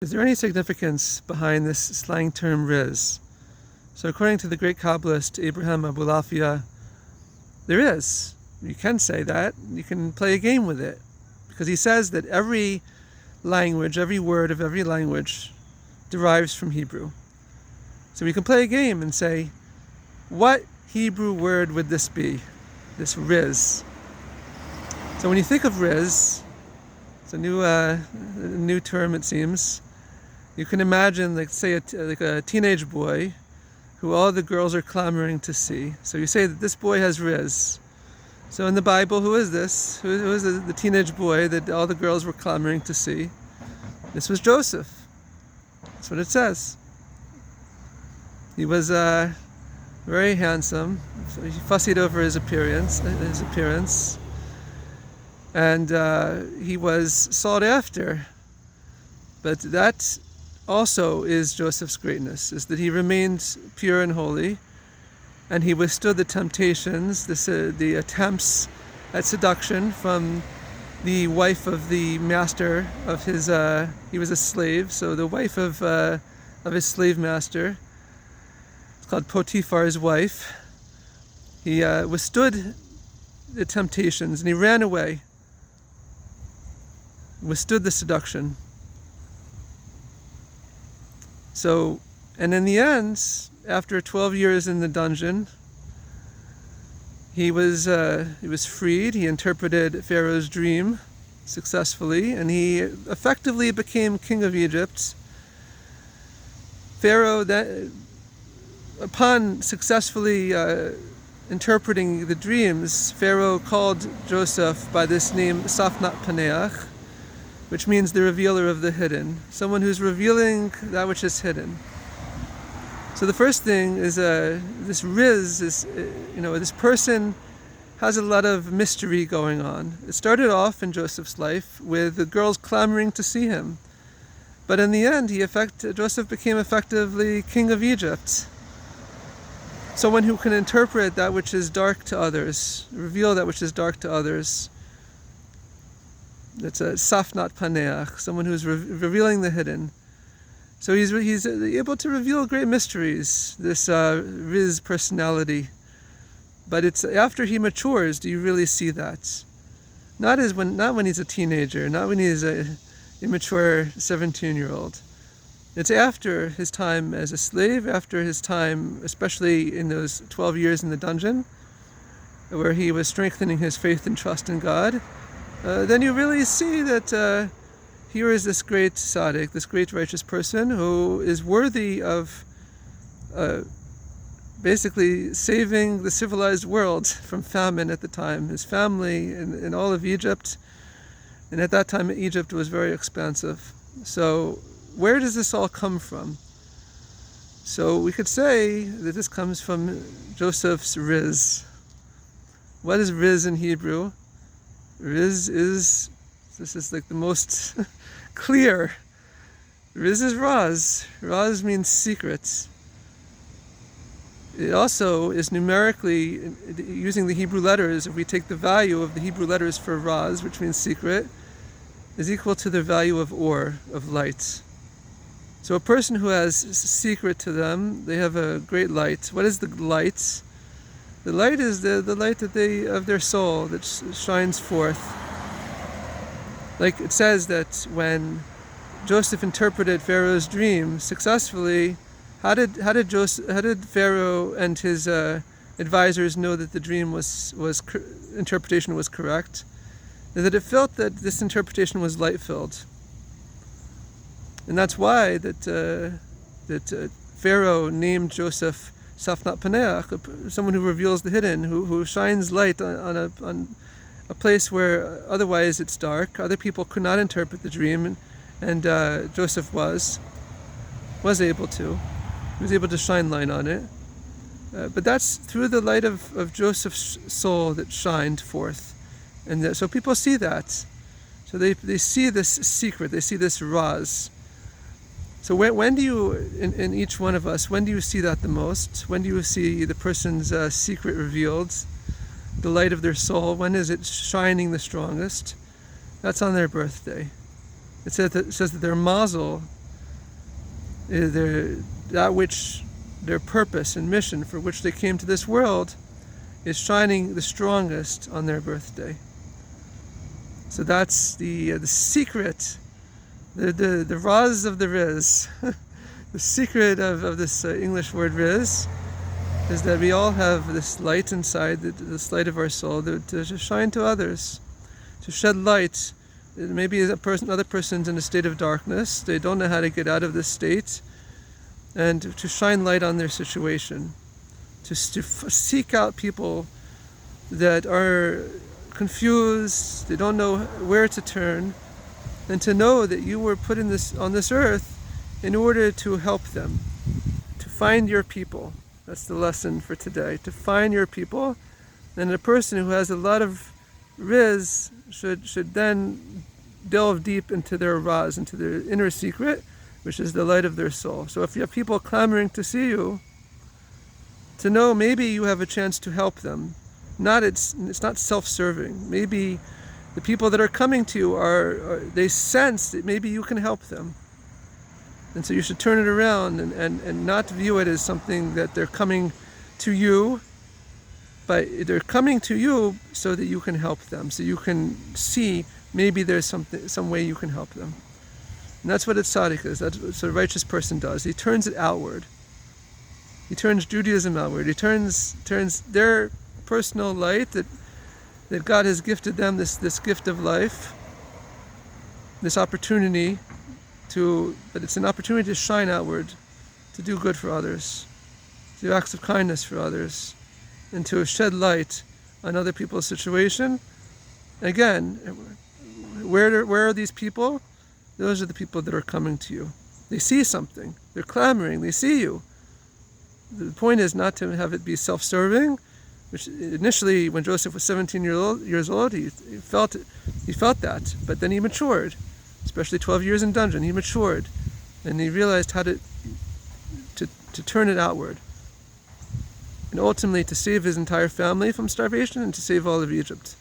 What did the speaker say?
Is there any significance behind this slang term Rizz? So according to the great Kabbalist Abraham Abulafia, there is. You can say that. You can play a game with it. Because he says that every language, every word of every language derives from Hebrew. So we can play a game and say, what Hebrew word would this be? This Rizz. So when you think of Rizz, it's a new term it seems. You can imagine, like, say, a teenage boy who all the girls are clamoring to see. So you say that this boy has Rizz. So in the Bible, who is this? Who is the teenage boy that all the girls were clamoring to see? This was Joseph. That's what it says. He was very handsome. He fussied over his appearance, and he was sought after. But that also is Joseph's greatness, is that he remained pure and holy, and he withstood the temptations, the attempts at seduction from the wife of the master of his. He was a slave, so the wife of his slave master. It's called Potiphar's wife. He withstood the temptations, and he ran away. Withstood the seduction. So, and in the end, after 12 years in the dungeon, he was freed. He interpreted Pharaoh's dream successfully, and he effectively became king of Egypt. Pharaoh, upon successfully interpreting the dreams, Pharaoh called Joseph by this name, Safnat Paneach, which means the revealer of the hidden, someone who's revealing that which is hidden. So the first thing is this Rizz is, this person has a lot of mystery going on. It started off in Joseph's life with the girls clamoring to see him, but in the end, Joseph became effectively king of Egypt. Someone who can interpret that which is dark to others, reveal that which is dark to others. That's a Safnat Paneach, someone who's revealing the hidden. So he's able to reveal great mysteries, this Rizz personality. But it's after he matures do you really see that. Not when he's a teenager, not when he's a immature 17-year-old. It's after his time as a slave, after his time, especially in those 12 years in the dungeon, where he was strengthening his faith and trust in God. Then you really see that here is this great tzaddik, this great righteous person who is worthy of basically saving the civilized world from famine at the time. His family and all of Egypt, and at that time Egypt was very expansive. So where does this all come from? So we could say that this comes from Joseph's Rizz. What is Rizz in Hebrew? Rizz is like the most clear. Rizz is Raz. Raz means secret. It also is numerically, using the Hebrew letters, if we take the value of the Hebrew letters for Raz, which means secret, is equal to the value of Or, of light. So a person who has secret to them, they have a great light. What is the light? The light is the light of their soul that shines forth. Like it says that when Joseph interpreted Pharaoh's dream successfully, how did Pharaoh and his advisors know that the dream interpretation was correct? That it felt that this interpretation was light-filled, and that's why that Pharaoh named Joseph Safnat Paneach, someone who reveals the hidden, who shines light on a place where otherwise it's dark. Other people could not interpret the dream, and Joseph was able to. He was able to shine light on it. But that's through the light of Joseph's soul that shined forth. And so people see that. So they see this secret, they see this Raz. So when do you, in each one of us, when do you see that the most? When do you see the person's secret revealed? The light of their soul, when is it shining the strongest? That's on their birthday. It says that their mazel that which their purpose and mission for which they came to this world is shining the strongest on their birthday. So that's the secret, the Rizz of the Rizz. The secret of this English word Rizz is that we all have this light inside, this light of our soul, to shine to others, to shed light. Maybe other person's in a state of darkness, they don't know how to get out of this state, and to shine light on their situation, to seek out people that are confused, they don't know where to turn, and to know that you were put on this earth in order to help them, to find your people. That's the lesson for today, to find your people. And a person who has a lot of Rizz should then delve deep into their Rizz, into their inner secret, which is the light of their soul. So if you have people clamoring to see you, to know maybe you have a chance to help them. It's not self-serving. Maybe the people that are coming to you they sense that maybe you can help them. And so you should turn it around and not view it as something that they're coming to you, but they're coming to you so that you can help them, so you can see maybe there's some way you can help them. And that's what a tzaddik is. That's what a righteous person does. He turns it outward. He turns Judaism outward. He turns their personal light that God has gifted them, this gift of life, this opportunity but it's an opportunity to shine outward, to do good for others, to do acts of kindness for others, and to shed light on other people's situation. Again, where are these people? Those are the people that are coming to you. They see something. They're clamoring. They see you. The point is not to have it be self-serving, which initially, when Joseph was 17 years old, he felt that, but then he matured. Especially 12 years in dungeon, he matured, and he realized how to turn it outward, and ultimately to save his entire family from starvation and to save all of Egypt.